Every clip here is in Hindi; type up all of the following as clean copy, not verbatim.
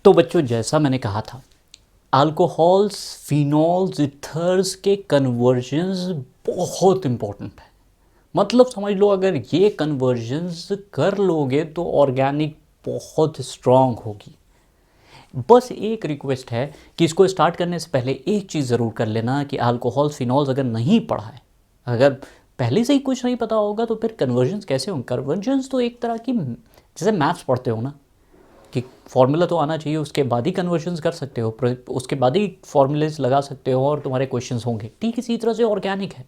तो बच्चों, जैसा मैंने कहा था, अल्कोहल्स, फिनॉल्स, इथर्स के कन्वर्जन्स बहुत इंपॉर्टेंट है। मतलब समझ लो, अगर ये कन्वर्जन्स कर लोगे तो ऑर्गेनिक बहुत स्ट्रांग होगी। बस एक रिक्वेस्ट है कि इसको स्टार्ट करने से पहले एक चीज़ ज़रूर कर लेना कि अल्कोहल, फिनॉल्स अगर नहीं पढ़ा है, अगर पहले से ही कुछ नहीं पता होगा तो फिर कन्वर्जन्स कैसे होंगे। कन्वर्जन्स तो एक तरह की, जैसे मैथ्स पढ़ते हो ना, कि फॉर्मूला तो आना चाहिए, उसके बाद ही कन्वर्जन्स कर सकते हो, उसके बाद ही फॉर्मूलेज लगा सकते हो और तुम्हारे क्वेश्चंस होंगे। ठीक इसी तरह से ऑर्गेनिक है।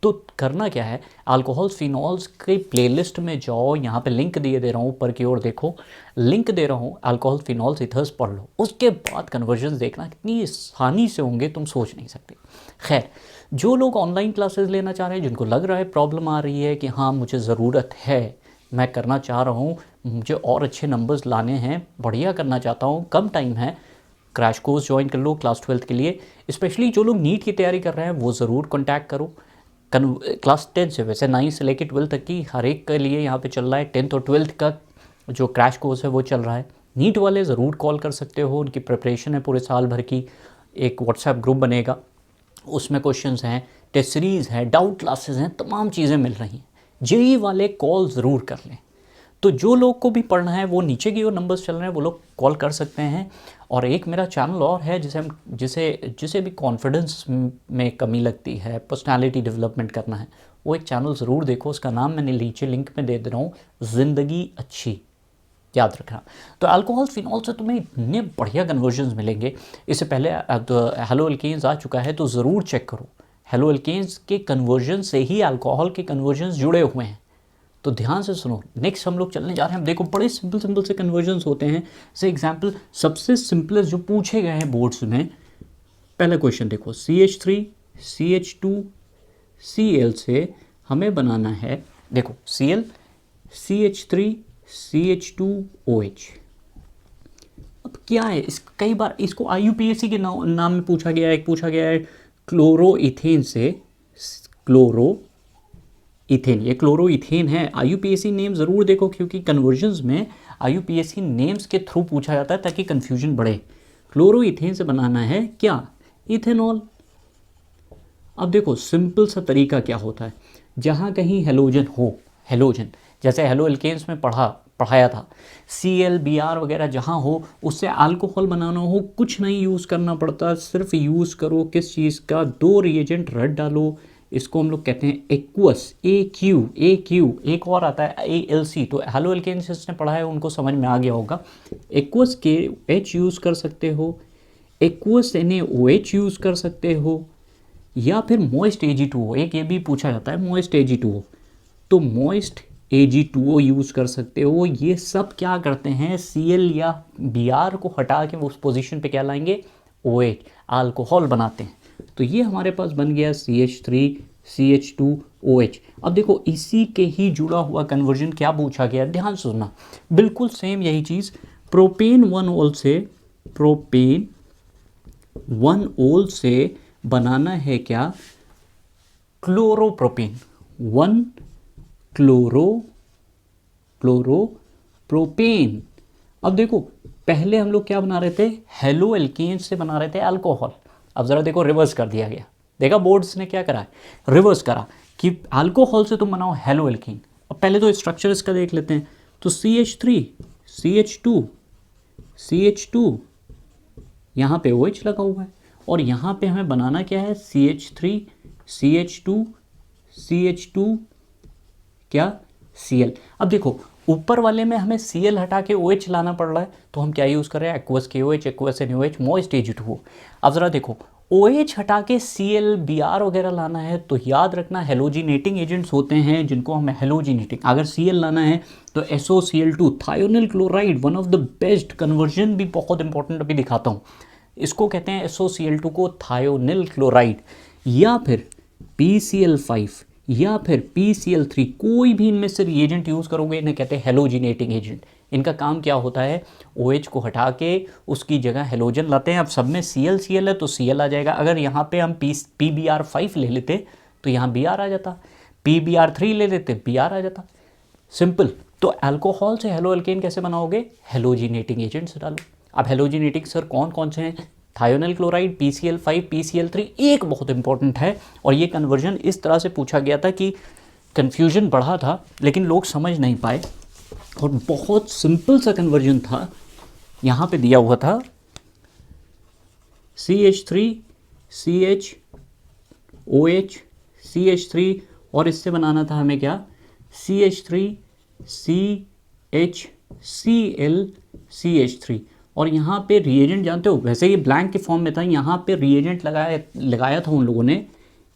तो करना क्या है, अल्कोहल्स, फिनॉल्स के प्लेलिस्ट में जाओ, यहाँ पे लिंक दिए दे रहा हूँ, ऊपर की ओर देखो, लिंक दे रहा हूँ, अल्कोहल, फिनॉल्स, इथर्स पढ़ लो। उसके बाद कन्वर्जन्स देखना कितनी आसानी से होंगे, तुम सोच नहीं सकते। खैर, जो लोग ऑनलाइन क्लासेस लेना चाह रहे हैं, जिनको लग रहा है प्रॉब्लम आ रही है कि हाँ मुझे ज़रूरत है, मैं करना चाह रहा हूँ, मुझे और अच्छे नंबर्स लाने हैं, बढ़िया करना चाहता हूँ, कम टाइम है, क्रैश कोर्स ज्वाइन कर लो क्लास 12th के लिए। स्पेशली जो लोग नीट की तैयारी कर रहे हैं वो ज़रूर कॉन्टैक्ट करो। क्लास 10 से, वैसे 9 से लेकर 12 तक की हर एक के लिए यहाँ पे चल रहा है। 10th और 12th का जो क्रैश कोर्स है वो चल रहा है। नीट वाले ज़रूर कॉल कर सकते हो, उनकी प्रिपरेशन है पूरे साल भर की। एक व्हाट्सएप ग्रुप बनेगा, उसमें क्वेश्चंस हैं, टेस्ट सीरीज़ है, डाउट क्लासेस हैं, तमाम चीज़ें मिल रही हैं। जेई वाले कॉल ज़रूर कर लें। तो जो लोग को भी पढ़ना है वो नीचे की ओर नंबर्स चल रहे हैं, वो लोग कॉल कर सकते हैं। और एक मेरा चैनल और है जिसे भी कॉन्फिडेंस में कमी लगती है, पर्सनालिटी डेवलपमेंट करना है, वो एक चैनल ज़रूर देखो। उसका नाम मैंने नीचे लिंक में दे दे रहा हूँ, ज़िंदगी अच्छी, याद रखना। तो अल्कोहल, फिनॉल से तुम्हें इतने बढ़िया कन्वर्जन्स मिलेंगे। इससे पहले तो हेलो एल्केन्स आ चुका है, तो ज़रूर चेक करो। हेलो एल्केन्स के कन्वर्जन से ही अल्कोहल के कन्वर्जन्स जुड़े हुए हैं। तो ध्यान से सुनो। नेक्स्ट हम लोग चलने जा रहे हैं, देखो बड़े सिंपल से कन्वर्जन्स होते हैं। जैसे एग्जांपल, सबसे सिंपलेस्ट जो पूछे गए हैं बोर्ड्स में, पहला क्वेश्चन देखो, CH3 CH2 Cl से हमें बनाना है, देखो Cl CH3 CH2OH। अब क्या है, इस कई बार इसको IUPAC के नाम में पूछा गया है। एक पूछा गया है क्लोरो इथेन से क्लोरो इथेन, ये क्लोरो इथेन है। IUPAC नेम ज़रूर देखो, क्योंकि कन्वर्जन्स में IUPAC नेम्स के थ्रू पूछा जाता है ताकि कन्फ्यूजन बढ़े। क्लोरो इथेन से बनाना है क्या, इथेनॉल। अब देखो सिंपल सा तरीका क्या होता है, जहाँ कहीं हेलोजन हो, हेलोजन जैसे हेलो एल्केन्स में पढ़ाया था, Cl Br वगैरह जहाँ हो, उससे अल्कोहल बनाना हो, कुछ नहीं यूज़ करना पड़ता, सिर्फ यूज़ करो किस चीज़ का, 2 रिएजेंट रख डालो। इसको हम लोग कहते हैं एक्वस, AQ। एक और आता है ALC। तो हेलो एल्केन्स जिसने पढ़ा है उनको समझ में आ गया होगा। एक्वस के H यूज़ कर सकते हो, एक्वस NaOH यूज़ कर सकते हो, या फिर मोइस्ट Ag2O। एक ये भी पूछा जाता है, मोइस्ट Ag2O, तो मोइस्ट Ag2O यूज़ कर सकते हो। ये सब क्या करते हैं, Cl या Br को हटा के उस पोजीशन पे क्या लाएंगे, OH, अल्कोहल बनाते हैं। तो ये हमारे पास बन गया CH3 CH2OH। अब देखो इसी के ही जुड़ा हुआ कन्वर्जन क्या पूछा गया, ध्यान से सुनना, बिल्कुल सेम यही चीज़। प्रोपेन 1 से, प्रोपेन 1 से बनाना है क्या, क्लोरोप्रोपेन, 1 क्लोरोप्रोपेन। अब देखो पहले हम लोग क्या बना रहे थे, हेलो एल्केन्स से बना रहे थे अल्कोहल। अब ज़रा देखो रिवर्स कर दिया गया, देखा बोर्ड्स ने क्या करा है, रिवर्स करा कि अल्कोहल से तुम बनाओ हेलो एल्कीन। अब पहले तो स्ट्रक्चर इसका देख लेते हैं। तो CH3 CH2 यहाँ पे OH लगा हुआ है, और यहाँ पे हमें बनाना क्या है, CH3 CH2 क्या, Cl। अब देखो ऊपर वाले में हमें Cl हटा के OH लाना पड़ रहा है, तो हम क्या यूज़ कर रहे हैं, aqueous KOH, aqueous NaOH, moist Ag2O। अब ज़रा देखो OH हटा के Cl Br वगैरह लाना है, तो याद रखना हेलोजिनेटिंग एजेंट्स होते हैं जिनको हमें हेलोजिनेटिंग, अगर Cl लाना है तो SOCl2, thionyl chloride, one of the best. Conversion भी बहुत इंपॉर्टेंट अभी दिखाता हूँ। इसको कहते हैं SOCl2 को थायोनिल क्लोराइड, या फिर PCl5, या फिर PCl3। कोई भी इनमें से रिएजेंट यूज़ करोगे, इन्हें कहते हैं हेलोजिनेटिंग एजेंट। इनका काम क्या होता है, OH को हटा के उसकी जगह हेलोजन लाते हैं। अब सब में Cl है तो Cl आ जाएगा। अगर यहाँ पे हम PBr5 ले लेते तो यहाँ Br आ जाता, PBr3 ले लेते Br आ जाता, सिंपल। तो अल्कोहल से हेलो एल्केन कैसे बनाओगे, हेलोजिनेटिंग एजेंट से डालो। अब हेलोजिनेटिक सर कौन कौन से हैं, थायोनिल क्लोराइड, PCl5, PCl3 एक बहुत इंपॉर्टेंट है। और ये कन्वर्जन इस तरह से पूछा गया था कि कन्फ्यूजन बढ़ा था लेकिन लोग समझ नहीं पाए, और बहुत सिंपल सा कन्वर्जन था। यहाँ पे दिया हुआ था CH3 CHOH CH3, और इससे बनाना था हमें क्या, CH3 CHCl CH3। और यहाँ पे रिएजेंट जानते हो, वैसे ये ब्लैंक के फॉर्म में था, यहाँ पे रिएजेंट लगाया था उन लोगों ने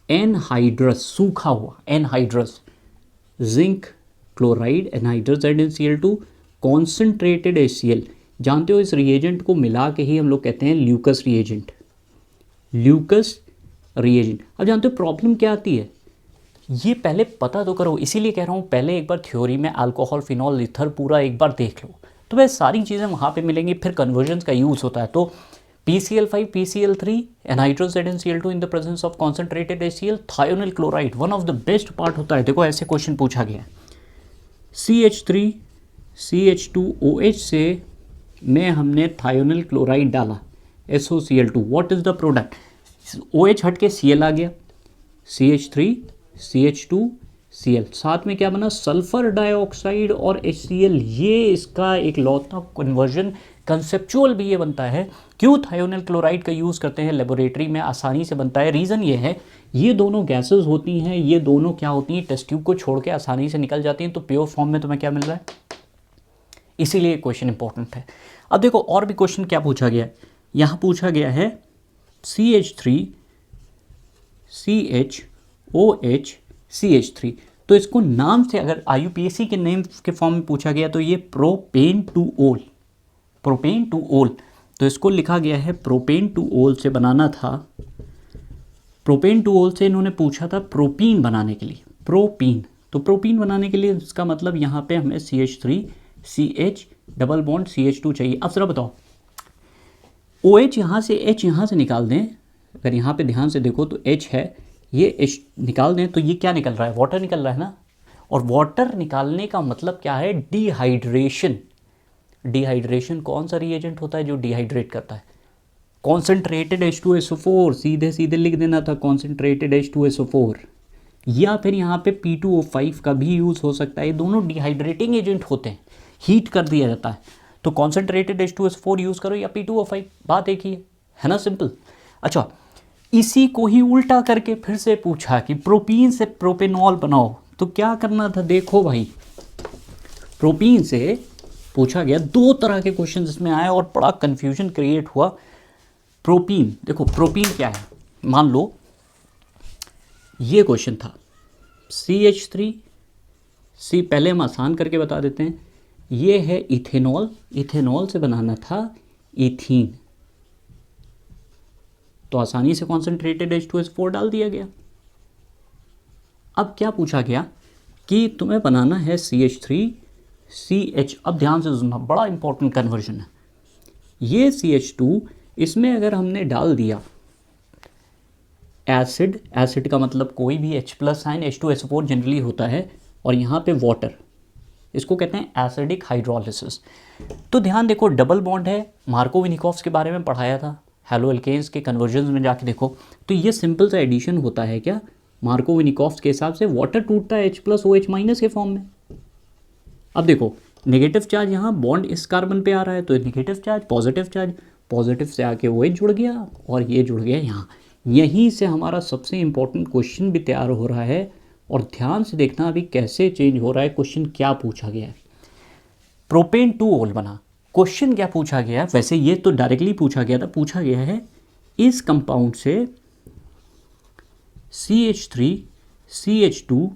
एनहाइड्रस, सूखा हुआ anhydrous, zinc chloride anhydrous ZnCl2, concentrated HCl। जानते हो इस रिएजेंट को मिला के ही हम लोग कहते हैं ल्यूकस रिएजेंट, ल्यूकस रिएजेंट। अब जानते हो प्रॉब्लम क्या आती है, ये पहले पता तो करो, इसीलिए कह रहा हूँ पहले एक बार थ्योरी में अल्कोहल फिनॉल ईथर पूरा एक बार देख लो, तो वह सारी चीज़ें वहाँ पे मिलेंगी। फिर कन्वर्जन्स का यूज़ होता है, तो PCl5 PCl3 anhydrous ZnCl2 in the presence of concentrated HCl, thionyl chloride one of the best part होता है। देखो ऐसे क्वेश्चन पूछा गया है, CH3 CH2OH से में हमने थायोनिल क्लोराइड डाला SOCl2, what is the product, OH हट के Cl आ गया, CH3 CH2Cl, साथ में क्या बना, सल्फर डाइऑक्साइड और HCl। ये इसका एक लौता कन्वर्जन, कंसेप्चुअल भी ये बनता है। क्यों थायोनिल क्लोराइड का यूज़ करते हैं लेबोरेटरी में, आसानी से बनता है, रीज़न ये है ये दोनों गैसेस होती हैं, ये दोनों क्या होती हैं, टेस्ट ट्यूब को छोड़ के आसानी से निकल जाती हैं, तो प्योर फॉर्म में तुम्हें क्या मिल रहा है, इसीलिए क्वेश्चन इंपॉर्टेंट है। अब देखो और भी क्वेश्चन क्या पूछा गया है, यहाँ पूछा गया है CH3 CHOH CH3, तो इसको नाम से अगर IUPAC के नेम के फॉर्म में पूछा गया तो ये प्रोपेन टू ओल, प्रोपेन टू ओल, तो इसको लिखा गया है प्रोपेन टू ओल से बनाना था, प्रोपेन टू ओल से इन्होंने पूछा था प्रोपीन बनाने के लिए, प्रोपीन, तो प्रोपीन बनाने के लिए इसका मतलब यहाँ पे हमें CH3 CH double bond CH2 चाहिए। अब जरा बताओ, OH यहाँ से H यहाँ से निकाल दें, अगर यहाँ पे ध्यान से देखो तो H है, ये H निकाल दें तो ये क्या निकल रहा है, वाटर निकल रहा है ना। और वाटर निकालने का मतलब क्या है, डिहाइड्रेशन। डिहाइड्रेशन कौन सा रिएजेंट होता है जो डिहाइड्रेट करता है, कॉन्सेंट्रेटेड H2SO4, सीधे सीधे लिख देना था कॉन्सेंट्रेटेड H2SO4, या फिर यहाँ पे P2O5 का भी यूज़ हो सकता है। ये दोनों डिहाइड्रेटिंग एजेंट होते हैं, हीट कर दिया जाता है, तो कॉन्सेंट्रेटेड H2SO4 यूज़ करो या P2O5, बात एक ही है ना, सिंपल। अच्छा, इसी को ही उल्टा करके फिर से पूछा कि प्रोपीन से प्रोपेनॉल बनाओ, तो क्या करना था, देखो भाई प्रोपीन से पूछा गया, दो तरह के क्वेश्चन इसमें आए और बड़ा कंफ्यूजन क्रिएट हुआ। प्रोपीन, देखो प्रोपीन क्या है, मान लो ये क्वेश्चन था CH3 C, पहले हम आसान करके बता देते हैं, ये है इथेनॉल, इथेनॉल से बनाना था इथीन, तो आसानी से कॉन्सेंट्रेटेड H2SO4 डाल दिया गया। अब क्या पूछा गया कि तुम्हें बनाना है CH3 CH, अब ध्यान से सुनना, बड़ा इंपॉर्टेंट कन्वर्जन है ये। CH2 इसमें अगर हमने डाल दिया एसिड, एसिड का मतलब कोई भी H plus sign H2SO4 generally होता है, और यहाँ पे वाटर, इसको कहते हैं एसिडिक हाइड्रोलिसिस। तो ध्यान देखो डबल बॉन्ड है, मार्कोव-विनिकोव्स के बारे में पढ़ाया था, हेलो एल्केन्स के कन्वर्जन में जाके देखो, तो ये सिंपल सा एडिशन होता है क्या, मार्कोव-विनिकोव्स के हिसाब से वाटर टूटता है H प्लस OH माइनस के फॉर्म में। अब देखो नेगेटिव चार्ज यहाँ बॉन्ड इस कार्बन पे आ रहा है, तो नेगेटिव चार्ज, पॉजिटिव से आके OH जुड़ गया और ये जुड़ गया यहाँ। यहीं से हमारा सबसे इम्पोर्टेंट क्वेश्चन भी तैयार हो रहा है, और ध्यान से देखना अभी कैसे चेंज हो रहा है क्वेश्चन, क्या पूछा गया है। प्रोपेन टू ओल बना, क्वेश्चन क्या पूछा गया है, वैसे ये तो डायरेक्टली पूछा गया था, पूछा गया है इस कंपाउंड से CH3 CH2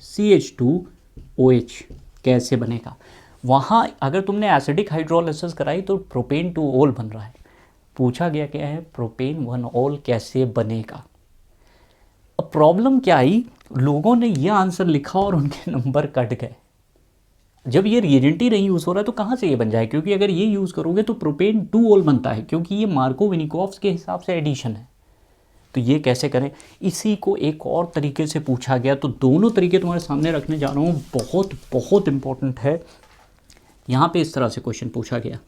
CH2OH कैसे बनेगा। वहाँ अगर तुमने एसिडिक हाइड्रोलिसिस कराई तो प्रोपेन टू ओल बन रहा है, पूछा गया क्या है प्रोपेन वन ओल कैसे बनेगा। अब प्रॉब्लम क्या आई, लोगों ने ये आंसर लिखा और उनके नंबर कट गए। जब ये रिएजेंट ही नहीं यूज़ हो रहा है तो कहाँ से ये बन जाए, क्योंकि अगर ये यूज़ करोगे तो प्रोपेन टू ओल बनता है, क्योंकि ये मार्कोव-विनिकोव्स के हिसाब से एडिशन है। तो ये कैसे करें, इसी को एक और तरीके से पूछा गया, तो दोनों तरीके तुम्हारे सामने रखने जा रहा हूँ, बहुत बहुत इंपॉर्टेंट है। यहाँ पे इस तरह से क्वेश्चन पूछा गया,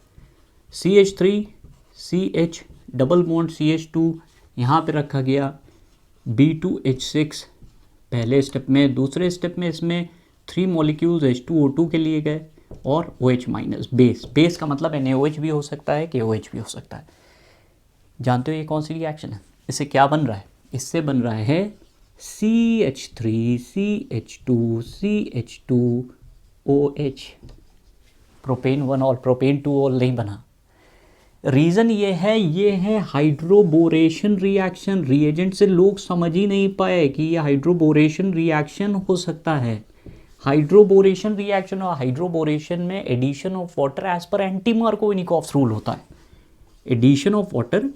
CH3 CH double bond CH2 यहाँ पे रखा गया B2H6 पहले स्टेप में। दूसरे स्टेप में इसमें 3 मॉलिक्यूल्स H2O2 के लिए गए और OH माइनस बेस का मतलब NaOH भी हो सकता है, KOH भी हो सकता है। जानते हो ये कौन सी रिएक्शन है? इससे क्या बन रहा है? इससे बन रहा है CH3 CH2 CH2OH, प्रोपेन 1 और प्रोपेन 2 ऑल नहीं बना। रीज़न ये है हाइड्रोबोरेशन रिएक्शन। रिएजेंट से लोग समझ ही नहीं पाए कि ये हाइड्रोबोरेशन रिएक्शन हो सकता है। हाइड्रोबोरेशन रिएक्शन और हाइड्रोबोरेशन में addition of water as per anti Markovnikov's rule होता है। Addition of water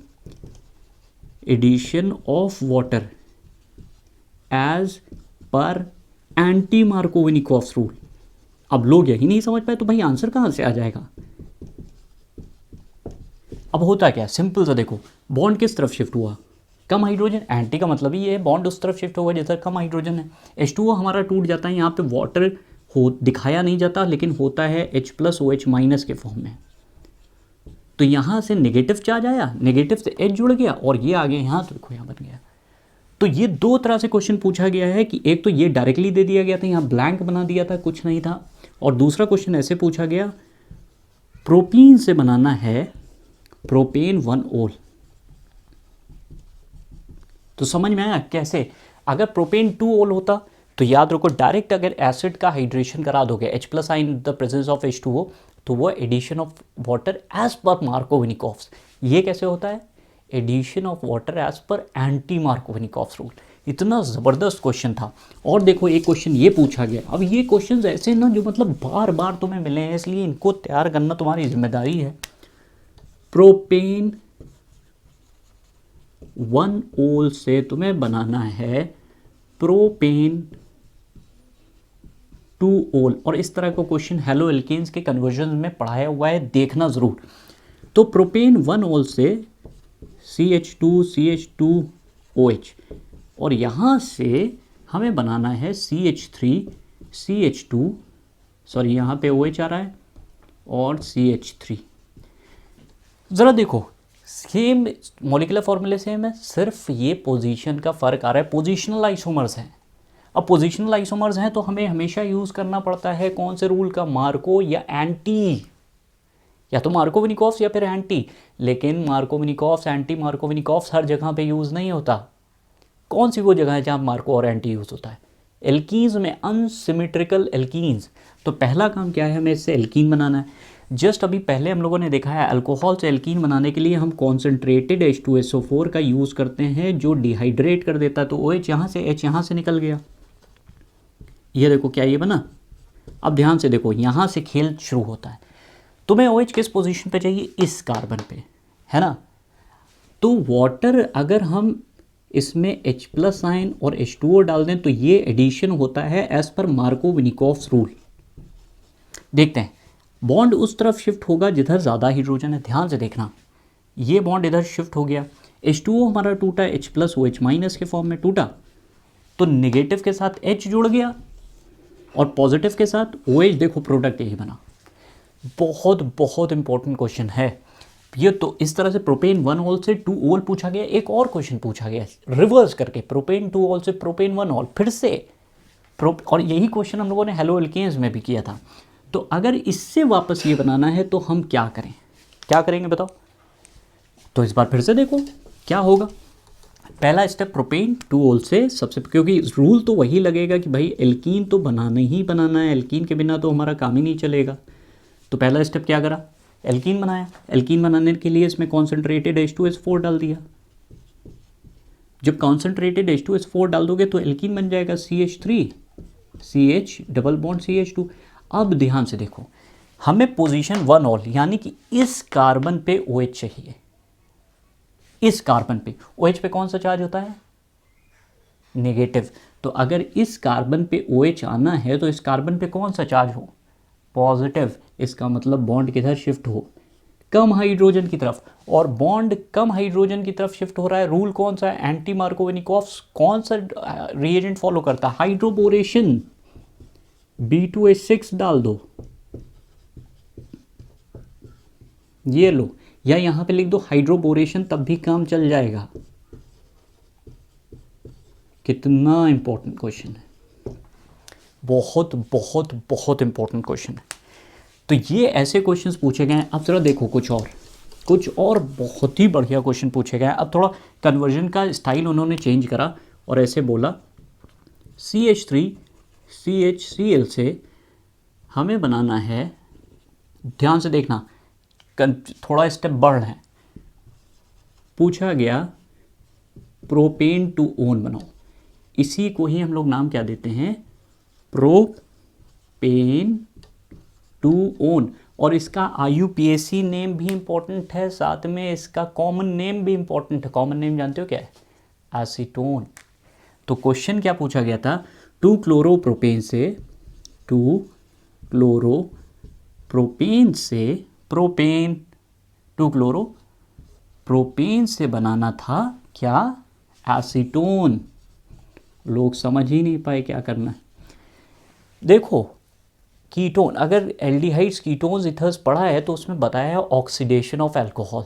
as per anti Markovnikov's rule. अब लोग यही नहीं समझ पाए तो भाई आंसर कहाँ से आ जाएगा? अब होता क्या, सिंपल सा देखो, बॉन्ड किस तरफ शिफ्ट हुआ? कम हाइड्रोजन। एंटी का मतलब ही ये है बॉन्ड उस तरफ शिफ्ट होगा जिधर कम हाइड्रोजन है। H2O हमारा टूट जाता है, यहाँ पे वाटर हो दिखाया नहीं जाता लेकिन होता है H+OH- के फॉर्म में। तो यहाँ से नेगेटिव चार्ज आया, नेगेटिव से H जुड़ गया और ये आ गया यहाँ, तो देखो यहाँ बन गया। तो ये दो तरह से क्वेश्चन पूछा गया है कि एक तो ये डायरेक्टली दे दिया गया था, यहाँ ब्लैंक बना दिया था, कुछ नहीं था। और दूसरा क्वेश्चन ऐसे पूछा गया, प्रोपीन से बनाना है प्रोपेन 1 ओल। तो समझ में आया कैसे? अगर प्रोपेन 2 ओल होता तो याद रखो डायरेक्ट अगर एसिड का हाइड्रेशन करा दोगे H+ in the presence of H2O तो वो एडिशन ऑफ वाटर एज पर मार्कोविनिकॉफ्स। ये कैसे होता है? Addition of water as per anti Markovnikov's rule. इतना ज़बरदस्त क्वेश्चन था। और देखो एक क्वेश्चन ये पूछा गया। अब ये क्वेश्चन ऐसे ना जो मतलब बार बार तुम्हें मिले हैं, इसलिए इनको तैयार करना तुम्हारी जिम्मेदारी है। प्रोपेन 1 ओल से तुम्हें बनाना है प्रोपेन 2 ओल। और इस तरह का क्वेश्चन हेलो एल्केन्स के कन्वर्जन में पढ़ाया हुआ है, देखना ज़रूर। तो प्रोपेन 1 ओल से CH2 CH2OH और यहाँ से हमें बनाना है CH3 CH2, सॉरी यहाँ पे OH आ रहा है, और CH3। ज़रा देखो सेम मॉलिक्यूलर फॉर्मूले सेम है, सिर्फ ये पोजीशन का फ़र्क आ रहा है। पोजीशनल आइसोमर्स हैं। अब पोजीशनल आइसोमर्स हैं तो हमें हमेशा यूज़ करना पड़ता है कौन से रूल का? मार्को या एंटी, या तो मार्कोविनिकॉफ्स या फिर एंटी। लेकिन मार्कोविनिकॉफ्स एंटी मार्कोविनिकॉफ्स हर जगह पे यूज़ नहीं होता। कौन सी वो जगह है जहाँ मार्को और एंटी यूज़ होता है? एल्कीन्स में, अनसिमेट्रिकल एल्कीन्स। तो पहला काम क्या है, हमें इससे एल्कीन बनाना है। जस्ट अभी पहले हम लोगों ने देखा है अल्कोहल से एल्कीन बनाने के लिए हम कॉन्सेंट्रेटेड H2SO4 का यूज़ करते हैं जो डिहाइड्रेट कर देता है। तो OH यहाँ से, H यहाँ से निकल गया। ये देखो क्या ये बना। अब ध्यान से देखो, यहाँ से खेल शुरू होता है। तुम्हें OH किस पोजीशन पे चाहिए? इस कार्बन पे, है ना। तो वाटर अगर हम इसमें H+ आयन और H2O डाल दें तो ये एडिशन होता है एज पर मार्कोविनिकॉफ्स रूल। देखते हैं, बॉन्ड उस तरफ शिफ्ट होगा जिधर ज़्यादा हाइड्रोजन है। ध्यान से देखना, ये बॉन्ड इधर शिफ्ट हो गया। H2O हमारा टूटा, H+OH- के फॉर्म में टूटा, तो नेगेटिव के साथ H जुड़ गया और पॉजिटिव के साथ OH। देखो प्रोडक्ट यही बना। बहुत बहुत इंपॉर्टेंट क्वेश्चन है ये। तो इस तरह से प्रोपेन 1 ओल से 2 ओल पूछा गया। एक और क्वेश्चन पूछा गया रिवर्स करके, प्रोपेन 2 ओल से प्रोपेन 1 ओल फिर से और यही क्वेश्चन हम लोगों ने हेलो एल्केन्स में भी किया था। तो अगर इससे वापस ये बनाना है तो हम क्या करें? क्या करेंगे बताओ? तो इस बार फिर से देखो क्या होगा। पहला स्टेप प्रोपेन 2 ओल से सबसे, क्योंकि रूल तो वही लगेगा कि भाई एल्कीन तो बनाना ही बनाना है, एल्कीन के बिना तो हमारा काम ही नहीं चलेगा। तो पहला स्टेप क्या करा? एल्कीन बनाया। एल्कीन बनाने के लिए इसमें कॉन्सेंट्रेटेड H2SO4 डाल दिया। जब कॉन्सेंट्रेटेड H2SO4 डाल दोगे तो एल्कीन बन जाएगा CH3 CH double bond CH2। अब ध्यान से देखो, हमें पोजीशन 1 ओल यानी कि इस कार्बन पे OH चाहिए। इस कार्बन पे OH पे कौन सा चार्ज होता है? नेगेटिव। तो अगर इस कार्बन पे OH आना है तो इस कार्बन पे कौन सा चार्ज हो? पॉजिटिव। इसका मतलब बॉन्ड किधर शिफ्ट हो? कम हाइड्रोजन की तरफ। और बॉन्ड कम हाइड्रोजन की तरफ शिफ्ट हो रहा है। रूल कौन सा है? एंटी मार्कोविनिकॉफ्स। कौन सा रिएजेंट फॉलो करता है? हाइड्रोबोरेशन। B2H6 डाल दो। ये लो, या यहाँ पे लिख दो हाइड्रोबोरेशन, तब भी काम चल जाएगा। कितना इंपॉर्टेंट क्वेश्चन है, बहुत बहुत बहुत इंपॉर्टेंट क्वेश्चन है। तो ये ऐसे क्वेश्चंस पूछे गए हैं। अब ज़रा देखो कुछ और बहुत ही बढ़िया क्वेश्चन पूछे गए हैं। अब थोड़ा कन्वर्जन का स्टाइल उन्होंने चेंज करा और ऐसे बोला CH3CHCl से हमें बनाना है, ध्यान से देखना, थोड़ा स्टेप बढ़ रहे हैं। पूछा गया प्रोपेन टू ओन बनाओ, इसी को ही हम लोग नाम क्या देते हैं, प्रोपेन टू ओन। और इसका IUPAC नेम भी इंपॉर्टेंट है, साथ में इसका कॉमन नेम भी इंपॉर्टेंट है। कॉमन नेम जानते हो क्या है, एसीटोन। तो क्वेश्चन क्या पूछा गया था, 2-क्लोरोप्रोपेन से प्रोपेन 2-क्लोरोप्रोपेन से बनाना था क्या, एसीटोन। लोग समझ ही नहीं पाए क्या करना है। देखो कीटोन, अगर एल्डिहाइड्स कीटोन्स इथर्स पढ़ा है तो उसमें बताया है ऑक्सीडेशन ऑफ अल्कोहल,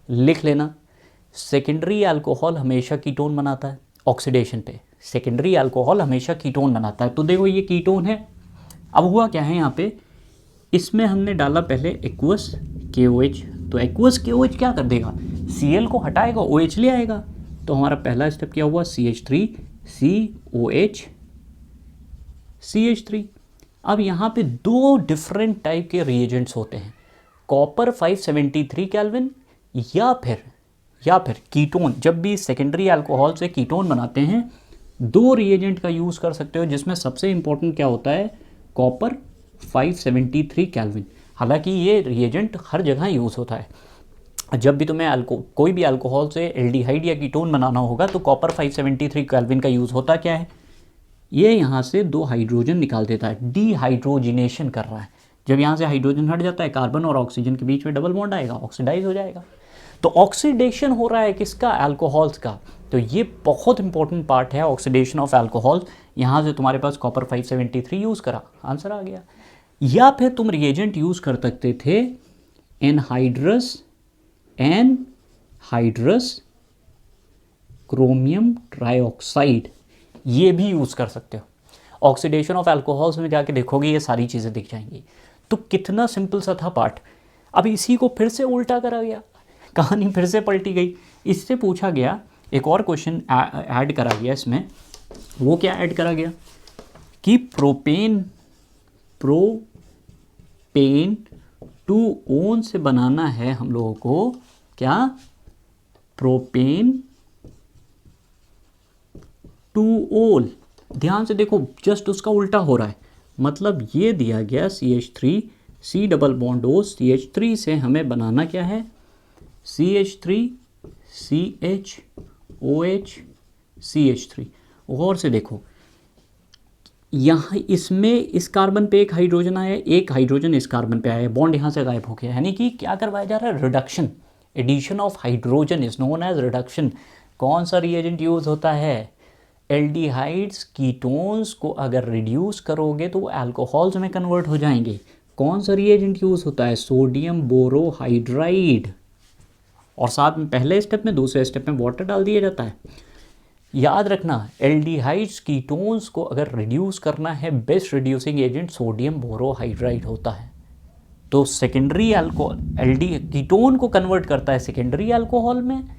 लिख लेना। सेकेंडरी अल्कोहल हमेशा कीटोन बनाता है, ऑक्सीडेशन पे सेकेंडरी अल्कोहल हमेशा कीटोन बनाता है। तो देखो ये कीटोन है। अब हुआ क्या है यहाँ पे, इसमें हमने डाला पहले एक्वस KOH, तो एक्वस KOH क्या कर देगा, Cl को हटाएगा, OH ले आएगा। तो हमारा पहला स्टेप क्या हुआ, CH3COH अब यहाँ पे दो डिफरेंट टाइप के रिएजेंट्स होते हैं, कॉपर 573 केल्विन या फिर कीटोन। जब भी सेकेंडरी अल्कोहल से कीटोन बनाते हैं, दो रिएजेंट का यूज़ कर सकते हो, जिसमें सबसे इंपॉर्टेंट क्या होता है, कॉपर 573 केल्विन। हालांकि ये रिएजेंट हर जगह यूज़ होता है। जब भी तुम्हें कोई भी अल्कोहल से एल्डिहाइड या कीटोन बनाना होगा तो कॉपर 573 केल्विन का यूज़ होता क्या है, ये यहाँ से 2 हाइड्रोजन निकाल देता है, डीहाइड्रोजिनेशन कर रहा है। जब यहाँ से हाइड्रोजन हट जाता है, कार्बन और ऑक्सीजन के बीच में डबल बॉन्ड आएगा, ऑक्सीडाइज हो जाएगा। तो ऑक्सीडेशन हो रहा है किसका, अल्कोहल्स का। तो ये बहुत इंपॉर्टेंट पार्ट है, ऑक्सीडेशन ऑफ अल्कोहल। यहाँ से तुम्हारे पास कॉपर 573 यूज़ करा, आंसर आ गया। या फिर तुम रिएजेंट यूज़ कर सकते थे एनहाइड्रस क्रोमियम ट्राइऑक्साइड, ये भी यूज़ कर सकते हो। ऑक्सीडेशन ऑफ अल्कोहल्स में जाके देखोगे ये सारी चीज़ें दिख जाएंगी। तो कितना सिंपल सा था पार्ट। अब इसी को फिर से उल्टा करा गया, कहानी फिर से पलटी गई। इससे पूछा गया, एक और क्वेश्चन ऐड करा गया इसमें। वो क्या ऐड करा गया कि प्रोपेन टू ओन से बनाना है हम लोगों को क्या, प्रोपेन टू ओल। ध्यान से देखो, जस्ट उसका उल्टा हो रहा है। मतलब ये दिया गया CH3 C double bond O CH3 से हमें बनाना क्या है, CH3 CHOH CH3। गौर से देखो, यहाँ इसमें इस कार्बन पे एक हाइड्रोजन आया, एक हाइड्रोजन इस कार्बन पे आया, बॉन्ड यहाँ से गायब हो गया। यानी कि क्या करवाया जा रहा है, reduction. Addition of hydrogen is known as reduction. कौन सा रिएजेंट यूज होता है, एल्डिहाइड्स कीटोन्स को अगर रिड्यूस करोगे तो वो अल्कोहल्स में कन्वर्ट हो जाएंगे। कौन सा रिएजेंट यूज होता है, सोडियम बोरोहाइड्राइड। और साथ में पहले स्टेप में, दूसरे स्टेप में वाटर डाल दिया जाता है। याद रखना, एल्डिहाइड्स कीटोन्स को अगर रिड्यूस करना है, best reducing agent sodium borohydride होता है। तो सेकेंडरी अल्कोहल कीटोन को कन्वर्ट करता है सेकेंडरी अल्कोहल में,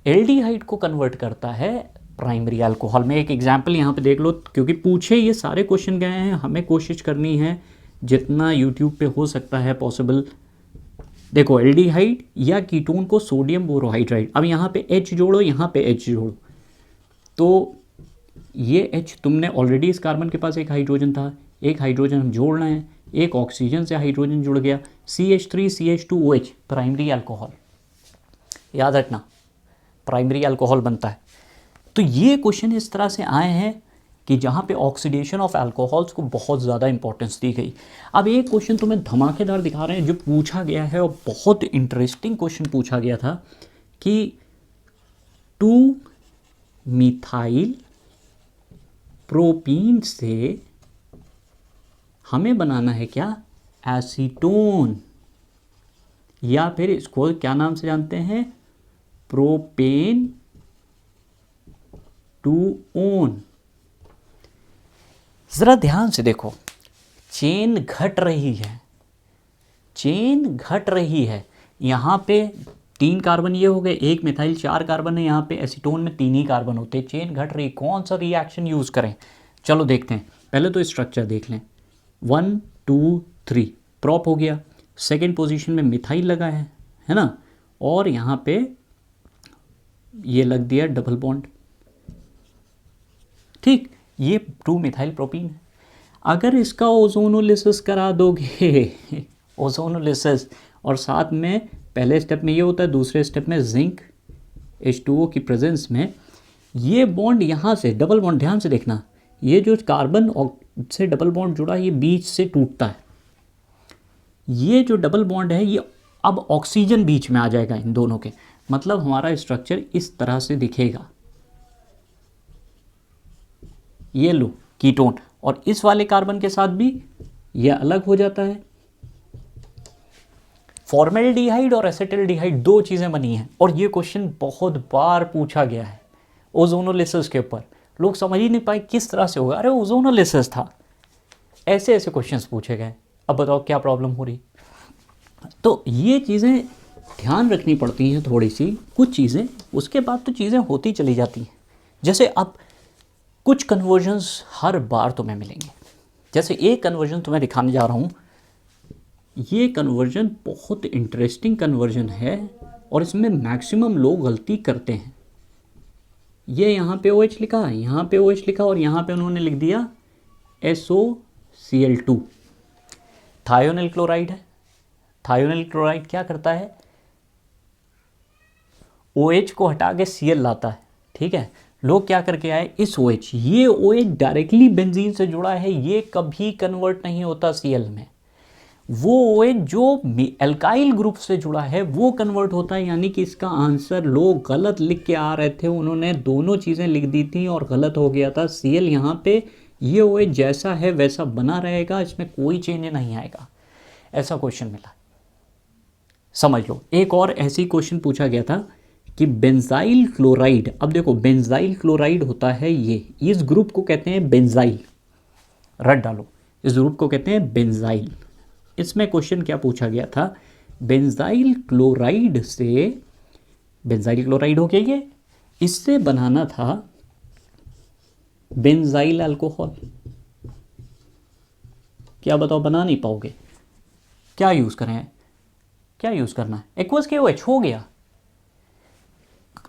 एल्डिहाइड को कन्वर्ट करता है प्राइमरी अल्कोहल में। एक एग्जाम्पल यहाँ पे देख लो, क्योंकि पूछे ये सारे क्वेश्चन गए हैं, हमें कोशिश करनी है जितना यूट्यूब पे हो सकता है पॉसिबल। देखो, एल्डिहाइड या कीटोन को सोडियम बोरोहाइड्राइड, अब यहाँ पे H जोड़ो, यहाँ पे H जोड़ो, तो ये H तुमने ऑलरेडी, इस कार्बन के पास एक हाइड्रोजन था, एक हाइड्रोजन हम जोड़ रहे हैं, एक ऑक्सीजन से हाइड्रोजन जुड़ गया, CH3 CH2OH प्राइमरी अल्कोहल। याद रखना, प्राइमरी अल्कोहल बनता है। तो ये क्वेश्चन इस तरह से आए हैं कि जहाँ पे ऑक्सीडेशन ऑफ अल्कोहल्स को बहुत ज़्यादा इंपॉर्टेंस दी गई। अब एक क्वेश्चन तुम्हें धमाकेदार दिखा रहे हैं जो पूछा गया है, और बहुत इंटरेस्टिंग क्वेश्चन पूछा गया था कि 2-मिथाइल प्रोपीन से हमें बनाना है क्या, एसीटोन। या फिर इसको क्या नाम से जानते हैं, प्रोपेन टू ओन। ज़रा ध्यान से देखो, चेन घट रही है, चेन घट रही है। यहाँ पे 3 कार्बन ये हो गए, एक मिथाइल 4 कार्बन है, यहाँ पे एसीटोन में 3 ही कार्बन होते हैं, चेन घट रही। कौन सा रिएक्शन यूज़ करें, चलो देखते हैं। पहले तो स्ट्रक्चर देख लें, 1 2 3 प्रॉप हो गया, सेकेंड पोजीशन में मिथाइल लगा है ना, और यहाँ पे ये लग दिया डबल बॉन्ड, ठीक, ये 2 मिथाइल प्रोपीन है। अगर इसका ओजोनोलिसिस करा दोगे ओजोनोलिसिस, और साथ में पहले स्टेप में ये होता है, दूसरे स्टेप में जिंक H2O की प्रेजेंस में ये बॉन्ड यहाँ से डबल बॉन्ड, ध्यान से देखना, ये जो कार्बन से डबल बॉन्ड जुड़ा है ये बीच से टूटता है, ये जो डबल बॉन्ड है ये अब ऑक्सीजन बीच में आ जाएगा इन दोनों के, मतलब हमारा स्ट्रक्चर इस तरह से दिखेगा, ये लो कीटोन, और इस वाले कार्बन के साथ भी ये अलग हो जाता है। फॉर्मेल्डिहाइड और एसिटिल्डिहाइड 2 चीज़ें बनी हैं, और ये क्वेश्चन बहुत बार पूछा गया है ओजोनोलिसिस के ऊपर। लोग समझ ही नहीं पाए किस तरह से होगा, अरे ओजोनोलिसिस था, ऐसे ऐसे क्वेश्चंस पूछे गए। अब बताओ क्या प्रॉब्लम हो रही। तो ये चीज़ें ध्यान रखनी पड़ती हैं थोड़ी सी, कुछ चीज़ें, उसके बाद तो चीज़ें होती चली जाती हैं। जैसे अब कुछ कन्वर्जन्स हर बार तुम्हें मिलेंगे, जैसे एक कन्वर्जन तुम्हें दिखाने जा रहा हूँ, ये कन्वर्जन बहुत इंटरेस्टिंग कन्वर्जन है और इसमें मैक्सिमम लोग गलती करते हैं। ये यहाँ पे OH लिखा, यहाँ पे OH लिखा, और यहाँ पे उन्होंने लिख दिया SOCl2, थायोनिल क्लोराइड है। थायोनिल क्लोराइड क्या करता है, OH को हटा के Cl लाता है, ठीक है। लोग क्या करके आए, इस OH, ये OH डायरेक्टली बेंजीन से जुड़ा है, ये कभी कन्वर्ट नहीं होता Cl में। वो OH जो एल्काइल ग्रुप से जुड़ा है वो कन्वर्ट होता है, यानी कि इसका आंसर लोग गलत लिख के आ रहे थे, उन्होंने दोनों चीज़ें लिख दी थी और गलत हो गया था। Cl यहाँ पे ये OH जैसा है वैसा बना रहेगा, इसमें कोई चेंज नहीं आएगा, ऐसा क्वेश्चन मिला, समझ लो। एक और ऐसी क्वेश्चन पूछा गया था कि बेंजाइल क्लोराइड, अब देखो बेंजाइल क्लोराइड होता है ये, इस ग्रुप को कहते हैं बेंजाइल, रट डालो, इस ग्रुप को कहते हैं बेंजाइल। इसमें क्वेश्चन क्या पूछा गया था, बेंजाइल क्लोराइड से, बेंजाइल क्लोराइड हो गया ये, इससे बनाना था बेंजाइल अल्कोहल। क्या बताओ, बना नहीं पाओगे, क्या यूज़ करें, क्या यूज़ करना है, एक्वस KOH हो गया।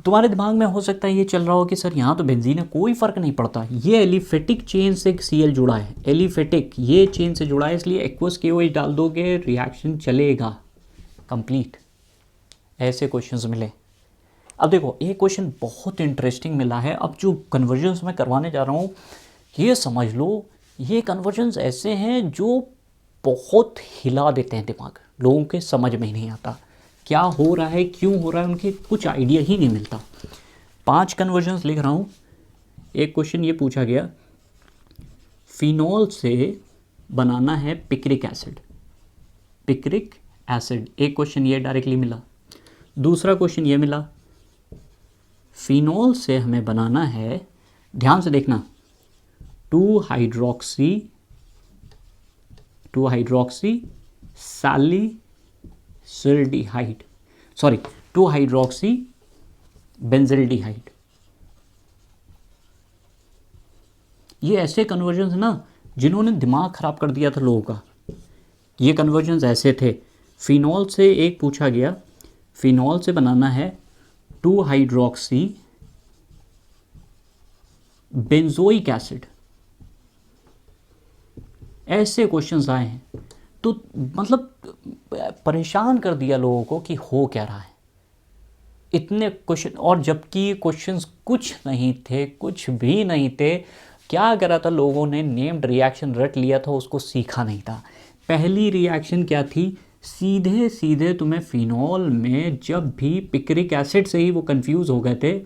तुम्हारे दिमाग में हो सकता है ये चल रहा हो कि सर यहाँ तो बेंजीन है, कोई फ़र्क नहीं पड़ता, ये एलिफेटिक चेन से Cl जुड़ा है, एलिफेटिक ये चेन से जुड़ा है, इसलिए एक्वस KOH डाल दोगे रिएक्शन चलेगा कंप्लीट। ऐसे क्वेश्चंस मिले। अब देखो एक क्वेश्चन बहुत इंटरेस्टिंग मिला है, अब जो कन्वर्जन्स मैं करवाने जा रहा हूँ ये समझ लो, ये कन्वर्जन्स ऐसे हैं जो बहुत हिला देते हैं दिमाग, लोगों के समझ में ही नहीं आता क्या हो रहा है, क्यों हो रहा है, उनके कुछ आइडिया ही नहीं मिलता। 5 कन्वर्जन्स लिख रहा हूँ। एक क्वेश्चन ये पूछा गया, फिनॉल से बनाना है पिक्रिक एसिड, पिक्रिक एसिड, एक क्वेश्चन ये डायरेक्टली मिला। दूसरा क्वेश्चन ये मिला, फिनॉल से हमें बनाना है, ध्यान से देखना, 2 हाइड्रोक्सी सैलिसिल्डिहाइड, सॉरी 2 हाइड्रोक्सी बेंजिल्डिहाइड। ये ऐसे कन्वर्जन्स ना जिन्होंने दिमाग ख़राब कर दिया था लोगों का, ये कन्वर्जन्स ऐसे थे। फिनॉल से एक पूछा गया, फिनॉल से बनाना है 2 हाइड्रोक्सी बेंजोइक एसिड, ऐसे क्वेश्चंस आए हैं, तो मतलब परेशान कर दिया लोगों को कि हो क्या रहा है, इतने क्वेश्चन, और जबकि क्वेश्चंस कुछ नहीं थे, कुछ भी नहीं थे। क्या करा था लोगों ने, नेम्ड रिएक्शन रट लिया था, उसको सीखा नहीं था। पहली रिएक्शन क्या थी, सीधे सीधे तुम्हें फिनॉल में जब भी पिक्रिक एसिड से ही वो कंफ्यूज हो गए थे,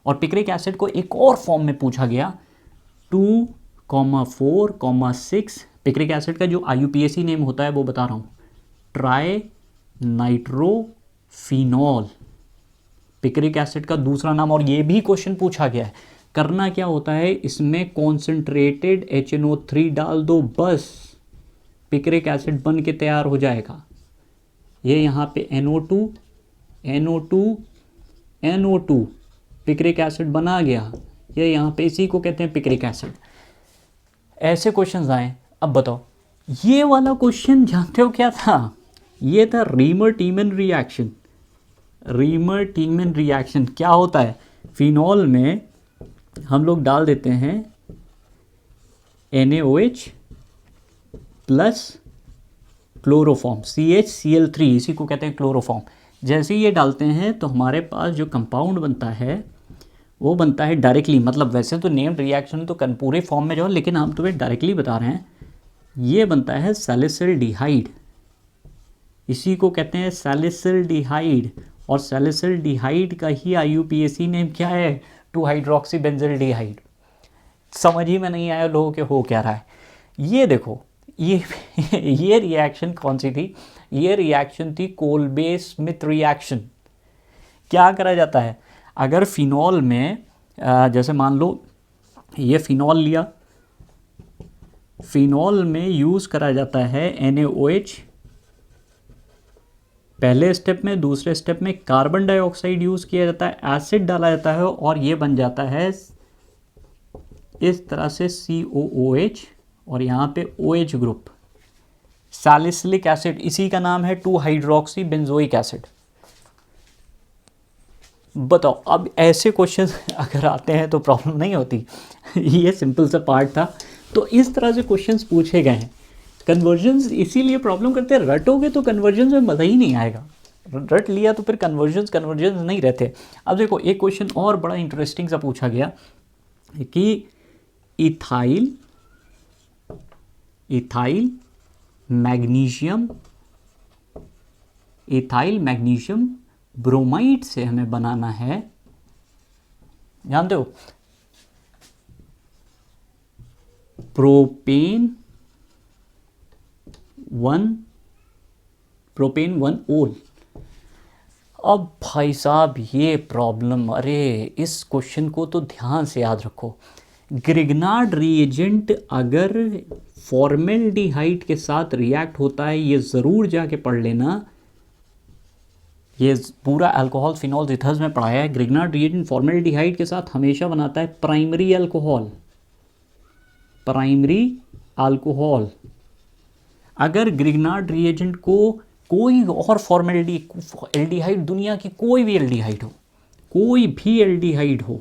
और पिक्रिक एसिड को एक और फॉर्म में पूछा गया, 2,4,6, पिक्रिक एसिड का जो IUPAC नेम होता है वो बता रहा हूँ, ट्राई नाइट्रोफिनॉल, पिक्रिक एसिड का दूसरा नाम। और ये भी क्वेश्चन पूछा गया है। करना क्या होता है, इसमें कॉन्सेंट्रेटेड HNO3 डाल दो, बस पिक्रिक एसिड बन के तैयार हो जाएगा। ये यहाँ पे NO2 NO2 NO2 picric acid बना गया। ये यहाँ पे इसी को कहते हैं पिक्रिक एसिड। ऐसे क्वेश्चंस आए। अब बताओ, ये वाला क्वेश्चन जानते हो क्या था? ये था रीमर टीमन रिएक्शन। रीमर टीमन रिएक्शन क्या होता है? फिनॉल में हम लोग डाल देते हैं NaOH प्लस क्लोरोफॉर्म CHCl3, इसी को कहते हैं क्लोरोफॉर्म। जैसे ये डालते हैं तो हमारे पास जो कंपाउंड बनता है वो बनता है डायरेक्टली, मतलब वैसे तो नेम्ड रिएक्शन तो पूरे फॉर्म में जो है, लेकिन हम तुम्हें डायरेक्टली बता रहे हैं। ये बनता है सैलिसिलडिहाइड, इसी को कहते हैं सैलिसिलडिहाइड। और सैलिसिलडिहाइड का ही IUPAC नेम क्या है? 2-हाइड्रोक्सीबेंजील्डिहाइड। समझ ही में नहीं आया लोगों के हो क्या रहा है। ये देखो, ये रिएक्शन कौन सी थी? ये रिएक्शन थी कोल्बे स्मिथ रिएक्शन। क्या करा जाता है, अगर फिनॉल में जैसे मान लो ये फिनॉल लिया, फिनॉल में यूज़ करा जाता है NaOH पहले स्टेप में, दूसरे स्टेप में कार्बन डाइऑक्साइड यूज़ किया जाता है, एसिड डाला जाता है और ये बन जाता है इस तरह से COOH और यहाँ पे OH ग्रुप, सैलिसिलिक एसिड। इसी का नाम है 2-हाइड्रोक्सीबेंजोइक एसिड। बताओ, अब ऐसे क्वेश्चन अगर आते हैं तो प्रॉब्लम नहीं होती। ये सिंपल सा पार्ट था। तो इस तरह से क्वेश्चंस पूछे गए हैं। कन्वर्जन्स इसीलिए प्रॉब्लम करते हैं, रटोगे तो कन्वर्जन्स में मज़ा ही नहीं आएगा। रट लिया तो फिर कन्वर्जन्स नहीं रहते। अब देखो, एक क्वेश्चन और बड़ा इंटरेस्टिंग सा पूछा गया कि इथाइल मैग्नीशियम ब्रोमाइड से हमें बनाना है, जानते हो, प्रोपेन 1 ओल। अब भाई साहब ये प्रॉब्लम, अरे इस क्वेश्चन को तो ध्यान से याद रखो। ग्रिग्नार्ड रिएजेंट अगर फॉर्मेल्डिहाइड के साथ रिएक्ट होता है, ये ज़रूर जाके पढ़ लेना। ये पूरा अल्कोहल फिनॉल ईथर्स में पढ़ाया है। ग्रिग्नार्ड रिएजेंट फॉर्मेल्डिहाइड के साथ हमेशा बनाता है प्राइमरी अल्कोहल। अगर ग्रिग्नार्ड रिएजेंट को कोई और एल्डिहाइड, दुनिया की कोई भी एल्डिहाइड हो,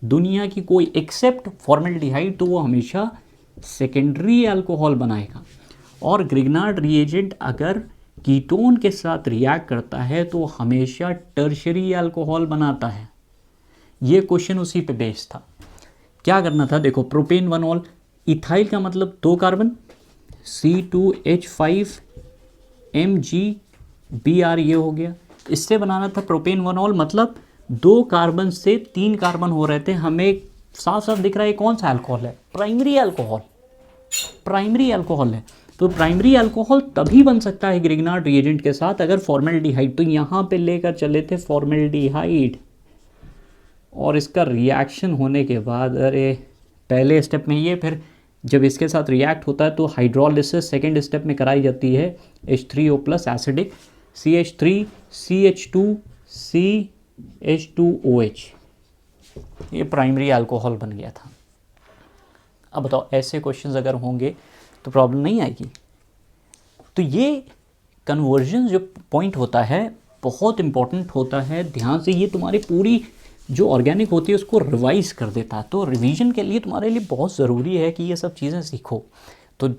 दुनिया की कोई एक्सेप्ट फॉर्मेल्डिहाइड, तो वो हमेशा सेकेंडरी अल्कोहल बनाएगा। और ग्रिग्नार्ड रिएजेंट अगर कीटोन के साथ रिएक्ट करता है तो हमेशा टर्शरी अल्कोहल बनाता है। ये क्वेश्चन उसी पे बेस्ड था। क्या करना था, देखो, प्रोपेन 1 ऑल, इथाइल का मतलब 2 कार्बन, C2H5Mg Br, ये हो गया। इससे बनाना था प्रोपेन 1 ऑल, मतलब 2 कार्बन से 3 कार्बन हो रहे थे। हमें साफ साफ दिख रहा है कौन सा अल्कोहल है? प्राइमरी अल्कोहल है। तो प्राइमरी अल्कोहल तभी बन सकता है ग्रिग्नार्ड रिएजेंट के साथ अगर फॉर्मेल्डिहाइड, तो यहाँ पे लेकर चले थे फॉर्मेल्डिहाइड, और इसका रिएक्शन होने के बाद, अरे पहले स्टेप में ये, फिर जब इसके साथ रिएक्ट होता है तो हाइड्रोलिसिस सेकेंड स्टेप में कराई जाती है, H3O+ acidic, CH3 CH2 CH2OH, ये प्राइमरी अल्कोहल बन गया था। अब बताओ, ऐसे क्वेश्चंस अगर होंगे तो प्रॉब्लम नहीं आएगी। तो ये कन्वर्जन जो पॉइंट होता है बहुत इंपॉर्टेंट होता है, ध्यान से। ये तुम्हारी पूरी जो ऑर्गेनिक होती है उसको रिवाइज कर देता है। तो रिवीजन के लिए तुम्हारे लिए बहुत ज़रूरी है कि ये सब चीज़ें सीखो। तो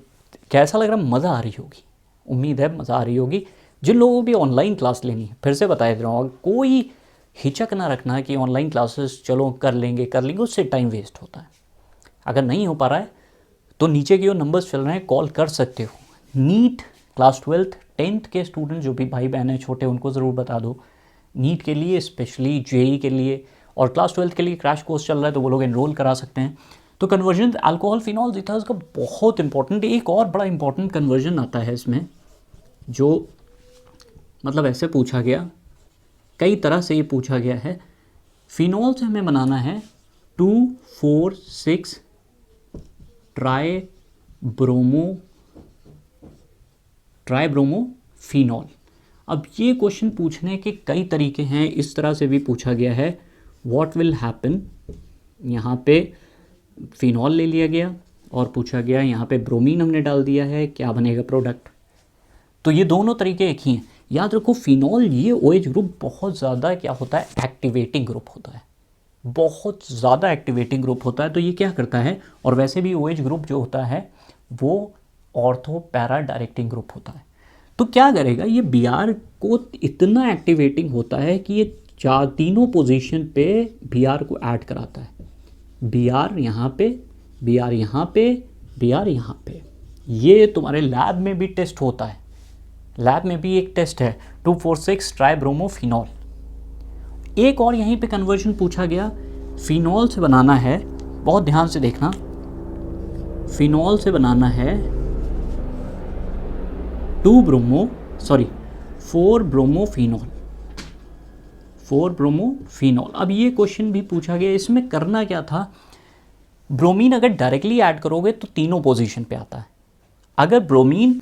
कैसा लग रहा है? मज़ा आ रही होगी, उम्मीद है मज़ा आ रही होगी। जिन लोगों को भी ऑनलाइन क्लास लेनी है, फिर से बता दे रहा हूँ, कोई हिचक ना रखना कि ऑनलाइन क्लासेस चलो कर लेंगे, उससे टाइम वेस्ट होता है। अगर नहीं हो पा रहा है तो नीचे के जो नंबर्स चल रहे हैं कॉल कर सकते हो। नीट क्लास 12th 10th के स्टूडेंट जो भी भाई बहन हैं छोटे, उनको ज़रूर बता दो, नीट के लिए स्पेशली, जेई के लिए और क्लास 12th के लिए क्रैश कोर्स चल रहा है, तो वो लोग एनरोल करा सकते हैं। तो कन्वर्जन अल्कोहल फिनॉल ईथर्स का बहुत इंपॉर्टेंट, एक और बड़ा इंपॉर्टेंट कन्वर्जन आता है इसमें, जो मतलब ऐसे पूछा गया, कई तरह से ये पूछा गया है। फिनॉल से हमें बनाना है 2,4,6 ट्राई ब्रोमो फिनॉल। अब ये क्वेश्चन पूछने के कई तरीके हैं। इस तरह से भी पूछा गया है, व्हाट विल हैपन, यहाँ पे फिनॉल ले लिया गया और पूछा गया यहाँ पे ब्रोमीन हमने डाल दिया है, क्या बनेगा प्रोडक्ट। तो ये दोनों तरीके एक ही हैं। याद रखो फिनॉल ये OH ग्रुप बहुत ज़्यादा क्या होता है, एक्टिवेटिंग ग्रुप होता है, बहुत ज़्यादा एक्टिवेटिंग ग्रुप होता है। तो ये क्या करता है, और वैसे भी OH ग्रुप जो होता है वो ऑर्थो पैरा डायरेक्टिंग ग्रुप होता है। तो क्या करेगा, ये Br को इतना एक्टिवेटिंग होता है कि ये तीनों पोजीशन पे Br को ऐड कराता है। Br यहाँ पे, Br यहाँ पे, Br यहाँ पे। ये तुम्हारे लैब में भी टेस्ट होता है, लैब में भी एक टेस्ट है 2,4,6 ट्राइब्रोमोफिनॉल। एक और यहीं पे कन्वर्जन पूछा गया, फिनॉल से बनाना है, बहुत ध्यान से देखना, फिनॉल से बनाना है 4-ब्रोमोफिनॉल। अब ये क्वेश्चन भी पूछा गया, इसमें करना क्या था, ब्रोमीन अगर डायरेक्टली ऐड करोगे तो तीनों पोजीशन पे आता है। अगर ब्रोमीन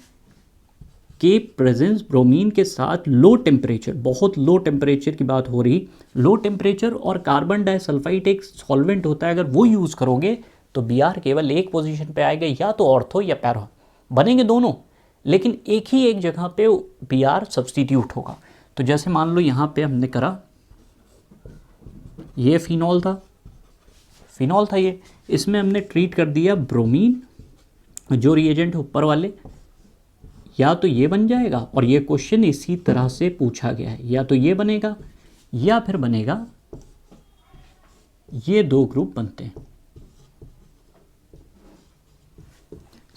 के प्रेजेंस, ब्रोमीन के साथ लो टेम्परेचर, बहुत लो टेम्परेचर की बात हो रही, लो टेम्परेचर और कार्बन डाइसल्फाइड एक सॉल्वेंट होता है, अगर वो यूज़ करोगे तो Br केवल एक पोजीशन पे आएगा, या तो ऑर्थो या पैरा, बनेंगे दोनों, लेकिन एक ही एक जगह पे Br सब्स्टिट्यूट होगा। तो जैसे मान लो यहाँ पे हमने करा, ये फिनॉल था ये, इसमें हमने ट्रीट कर दिया ब्रोमीन, जो रिएजेंट ऊपर वाले, या तो ये बन जाएगा, और ये क्वेश्चन इसी तरह से पूछा गया है, या तो ये बनेगा या फिर बनेगा, ये दो ग्रुप बनते हैं।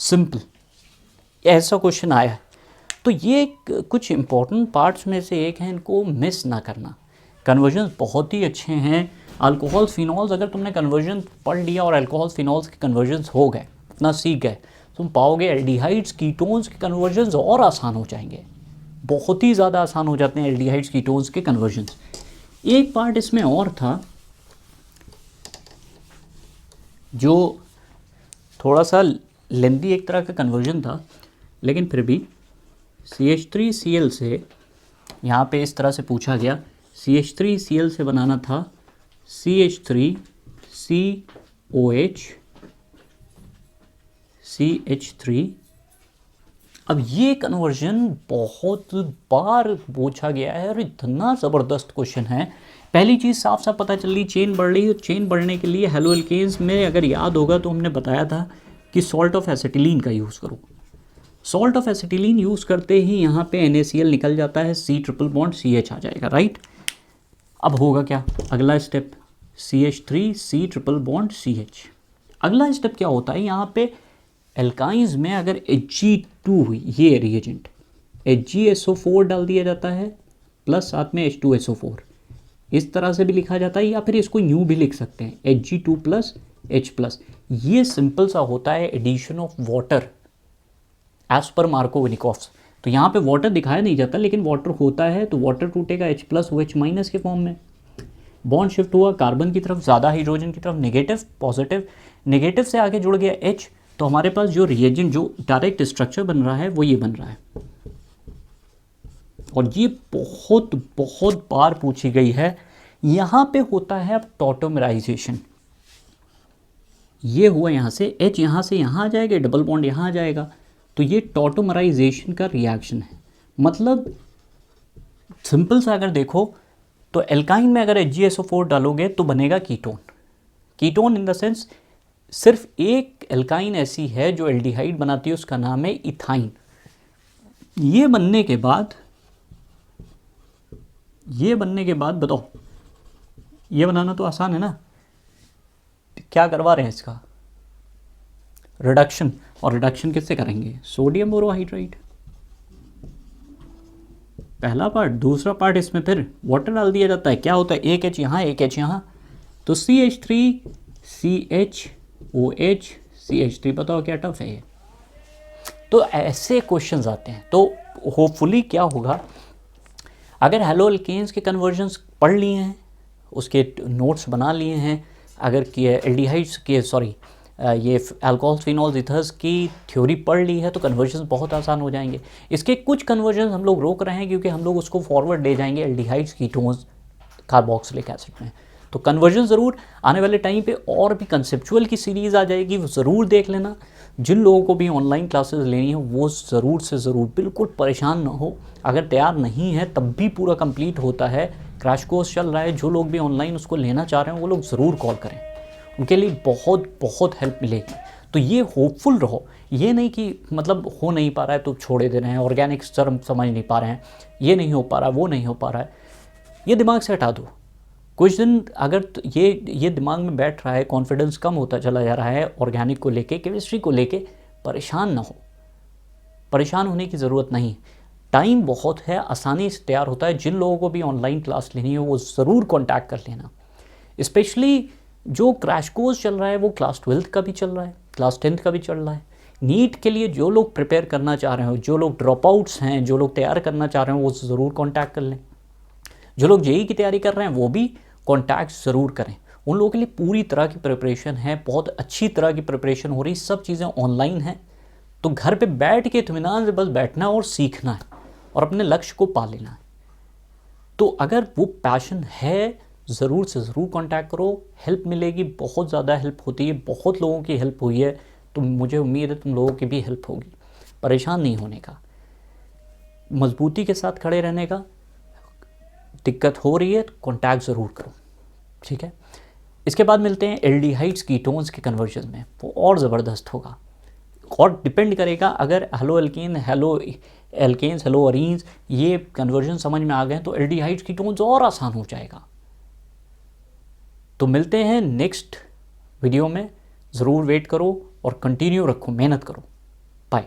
सिंपल, ऐसा क्वेश्चन आया है। तो ये कुछ इंपॉर्टेंट पार्ट्स में से एक है, इनको मिस ना करना। कन्वर्जन बहुत ही अच्छे हैं। अल्कोहल फिनॉल्स, अगर तुमने कन्वर्जन पढ़ लिया और अल्कोहल फिनॉल्स के कन्वर्जन्स हो गए, इतना सीख गए, तुम पाओगे एल्डिहाइड्स कीटोन्स के कन्वर्जन्स और आसान हो जाएंगे, बहुत ही ज़्यादा आसान हो जाते हैं एल्डिहाइड्स कीटोन्स के कन्वर्जन्स। एक पार्ट इसमें और था जो थोड़ा सा लेंदी एक तरह का कन्वर्जन था, लेकिन फिर भी CH3Cl से यहाँ पे इस तरह से पूछा गया, CH3Cl से बनाना था CH3COH, अब ये कन्वर्जन बहुत बार पूछा गया है और इतना ज़बरदस्त क्वेश्चन है। पहली चीज़ साफ साफ पता चल रही, चेन बढ़ रही है। चेन बढ़ने के लिए हेलो एल्केन्स में अगर याद होगा तो हमने बताया था कि सॉल्ट ऑफ एसिटिलीन का यूज़ करो। सॉल्ट ऑफ एसिटिलीन यूज़ करते ही यहाँ पे NaCl निकल जाता है, C ट्रिपल बॉन्ड CH आ जाएगा, राइट। अब होगा क्या, अगला step CH3C triple bond CH। अगला स्टेप क्या होता है, यहाँ पे एल्काइंस में अगर Hg2 हुई, ये रिएजेंट HgSO4 डाल दिया जाता है, प्लस साथ में H2SO4, इस तरह से भी लिखा जाता है, या फिर इसको यूँ भी लिख सकते हैं Hg2 प्लस H+। ये सिंपल सा होता है एडिशन ऑफ वाटर एज पर मार्कोविनिकॉफ्स। तो यहाँ पे वाटर दिखाया नहीं जाता, लेकिन वाटर होता है, तो वाटर टूटेगा H+ OH- के फॉर्म में, बॉन्ड शिफ्ट हुआ कार्बन की तरफ, ज़्यादा हाइड्रोजन की तरफ, नेगेटिव पॉजिटिव, नेगेटिव से आगे जुड़ गया H, तो हमारे पास जो रिएजेंट, जो डायरेक्ट स्ट्रक्चर बन रहा है वो ये बन रहा है। और ये बहुत बहुत बार पूछी गई है। यहाँ पे होता है अब टॉटोमराइजेशन, ये हुआ यहाँ से H, यहाँ से यहाँ आ जाएगा, डबल बॉन्ड यहाँ आ जाएगा, तो ये टॉटोमराइजेशन का रिएक्शन है। मतलब सिंपल सा अगर देखो तो एल्काइन में अगर HgSO4 डालोगे तो बनेगा ketone. Ketone in the sense सिर्फ एक एल्काइन ऐसी है जो एल्डिहाइड बनाती है, उसका नाम है इथाइन। ये बनने के बाद बताओ, ये बनाना तो आसान है ना, क्या करवा रहे हैं इसका रिडक्शन, और रिडक्शन किससे करेंगे, सोडियम बोरोहाइड्राइड, पहला पार्ट। दूसरा पार्ट इसमें फिर वाटर डाल दिया जाता है, क्या होता है, एक H यहाँ एक H यहाँ, तो CH3CHOH CH3, बताओ क्या टफ है ये। तो ऐसे क्वेश्चंस आते हैं। तो होपफुली क्या होगा, अगर हेलो एल्केन्स के कन्वर्जन्स पढ़ लिए हैं, उसके नोट्स बना लिए हैं, अगर कि एल्डिहाइड्स के ये अल्कोहल्स फिनॉल्स ईथर्स की थ्योरी पढ़ ली है तो कन्वर्जन्स बहुत आसान हो जाएंगे। इसके कुछ कन्वर्जन्स हम लोग रोक रहे हैं क्योंकि हम लोग उसको फॉरवर्ड ले जाएंगे एल्डिहाइड्स कीटोन्स कार्बोक्सिलिक एसिड में। तो कन्वर्जन ज़रूर आने वाले टाइम पे और भी कंसेप्चुअल की सीरीज़ आ जाएगी, वो ज़रूर देख लेना। जिन लोगों को भी ऑनलाइन क्लासेस लेनी है वो ज़रूर से ज़रूर, बिल्कुल परेशान ना हो। अगर तैयार नहीं है तब भी पूरा कंप्लीट होता है, क्रैश कोर्स चल रहा है, जो लोग भी ऑनलाइन उसको लेना चाह रहे हैं वो लोग ज़रूर कॉल करें, उनके लिए बहुत बहुत हेल्प मिलेगी। तो ये होपफुल रहो, ये नहीं कि मतलब हो नहीं पा रहा है तो छोड़े दे रहे हैं, ऑर्गेनिक टर्म समझ नहीं पा रहे हैं, ये नहीं हो पा रहा, वो नहीं हो पा रहा है, ये दिमाग से हटा दो। कुछ दिन अगर ये दिमाग में बैठ रहा है, कॉन्फिडेंस कम होता चला जा रहा है ऑर्गेनिक को लेके, केमिस्ट्री को लेके, परेशान ना हो, परेशान होने की ज़रूरत नहीं। टाइम बहुत है, आसानी से तैयार होता है। जिन लोगों को भी ऑनलाइन क्लास लेनी है वो ज़रूर कॉन्टैक्ट कर लेना। स्पेशली जो क्रैश कोर्स चल रहा है वो क्लास 12th का भी चल रहा है, क्लास 10th का भी चल रहा है। नीट के लिए जो लोग प्रिपेयर करना चाह रहे हो, जो लोग ड्रॉप आउट्स हैं, जो लोग तैयार करना चाह रहे हैं वो ज़रूर कॉन्टैक्ट कर लें। जो लोग जेई की तैयारी कर रहे हैं वो भी कॉन्टैक्ट ज़रूर करें। उन लोगों के लिए पूरी तरह की प्रिपरेशन है, बहुत अच्छी तरह की प्रिपरेशन हो रही, सब चीज़ें ऑनलाइन हैं। तो घर पे बैठ के इत्मीनान से बस बैठना और सीखना है और अपने लक्ष्य को पा लेना है। तो अगर वो पैशन है ज़रूर से ज़रूर कॉन्टैक्ट करो, हेल्प मिलेगी, बहुत ज़्यादा हेल्प होती है, बहुत लोगों की हेल्प हुई है, तो मुझे उम्मीद है तुम लोगों की भी हेल्प होगी। परेशान नहीं होने का, मजबूती के साथ खड़े रहने का। दिक्कत हो रही है तो कॉन्टैक्ट ज़रूर करो, ठीक है। इसके बाद मिलते हैं एल्डिहाइड्स कीटोन्स के कन्वर्जन में, वो और ज़बरदस्त होगा और डिपेंड करेगा। अगर haloalkane, haloalkanes, haloarenes ये कन्वर्जन समझ में आ गए तो एल्डिहाइड्स कीटोन्स और आसान हो जाएगा। तो मिलते हैं नेक्स्ट वीडियो में, ज़रूर वेट करो और कंटिन्यू रखो, मेहनत करो। बाय।